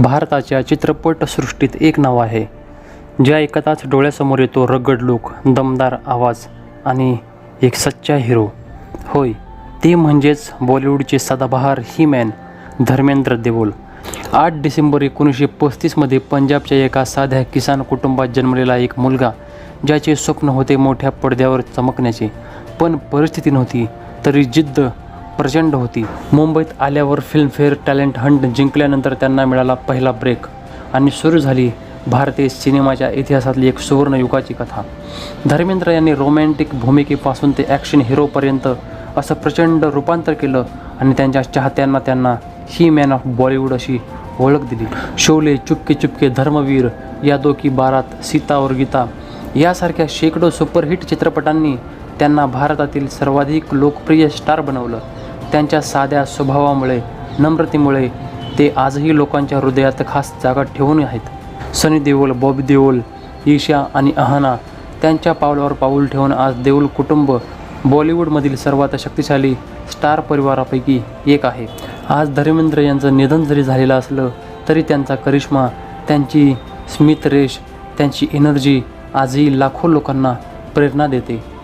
भारताच्या चित्रपटसृष्टीत एक नाव आहे, जे ऐकताच डोळ्यासमोर येतो रगड लूक, दमदार आवाज आणि एक सच्चा हिरो. होय, ते म्हणजेच बॉलिवूडचे सदाबहार ही-मॅन धर्मेंद्र देओल. 8 डिसेंबर 1935मध्ये पंजाबच्या एका साध्या किसान कुटुंबात जन्मलेला एक मुलगा, ज्याचे स्वप्न होते मोठ्या पडद्यावर चमकण्याचे. पण परिस्थिती नव्हती, तरी जिद्द प्रचंड होती. मुंबईत आल्यावर फिल्मफेअर टॅलेंट हंट जिंकल्यानंतर त्यांना मिळाला पहिला ब्रेक आणि सुरू झाली भारतीय सिनेमाच्या इतिहासातली एक सुवर्णयुगाची कथा. धर्मेंद्र यांनी रोमॅन्टिक भूमिकेपासून ते ॲक्शन हिरोपर्यंत असं प्रचंड रूपांतर केलं आणि त्यांच्या चाहत्यांना त्यांना ही मॅन ऑफ बॉलिवूड अशी ओळख दिली. शोले, चुपके चुपके, धर्मवीर, यादों की बारात, सीता और गीता यासारख्या शेकडो सुपरहिट चित्रपटांनी त्यांना भारतातील सर्वाधिक लोकप्रिय स्टार बनवलं. त्यांच्या साध्या स्वभावामुळे, नम्रतेमुळे ते आजही लोकांच्या हृदयात खास जागा ठेवून आहेत. सनी देओल, बॉबी देओल, ईशा आणि अहाना त्यांच्या पावलावर पाऊल ठेवून आज देओल कुटुंब बॉलिवूडमधील सर्वात शक्तिशाली स्टार परिवारापैकी एक आहे. आज धर्मेंद्र यांचं निधन जरी झालेलं असलं तरी त्यांचा करिश्मा, त्यांची स्मितरेष, त्यांची एनर्जी आजही लाखो लोकांना प्रेरणा देते.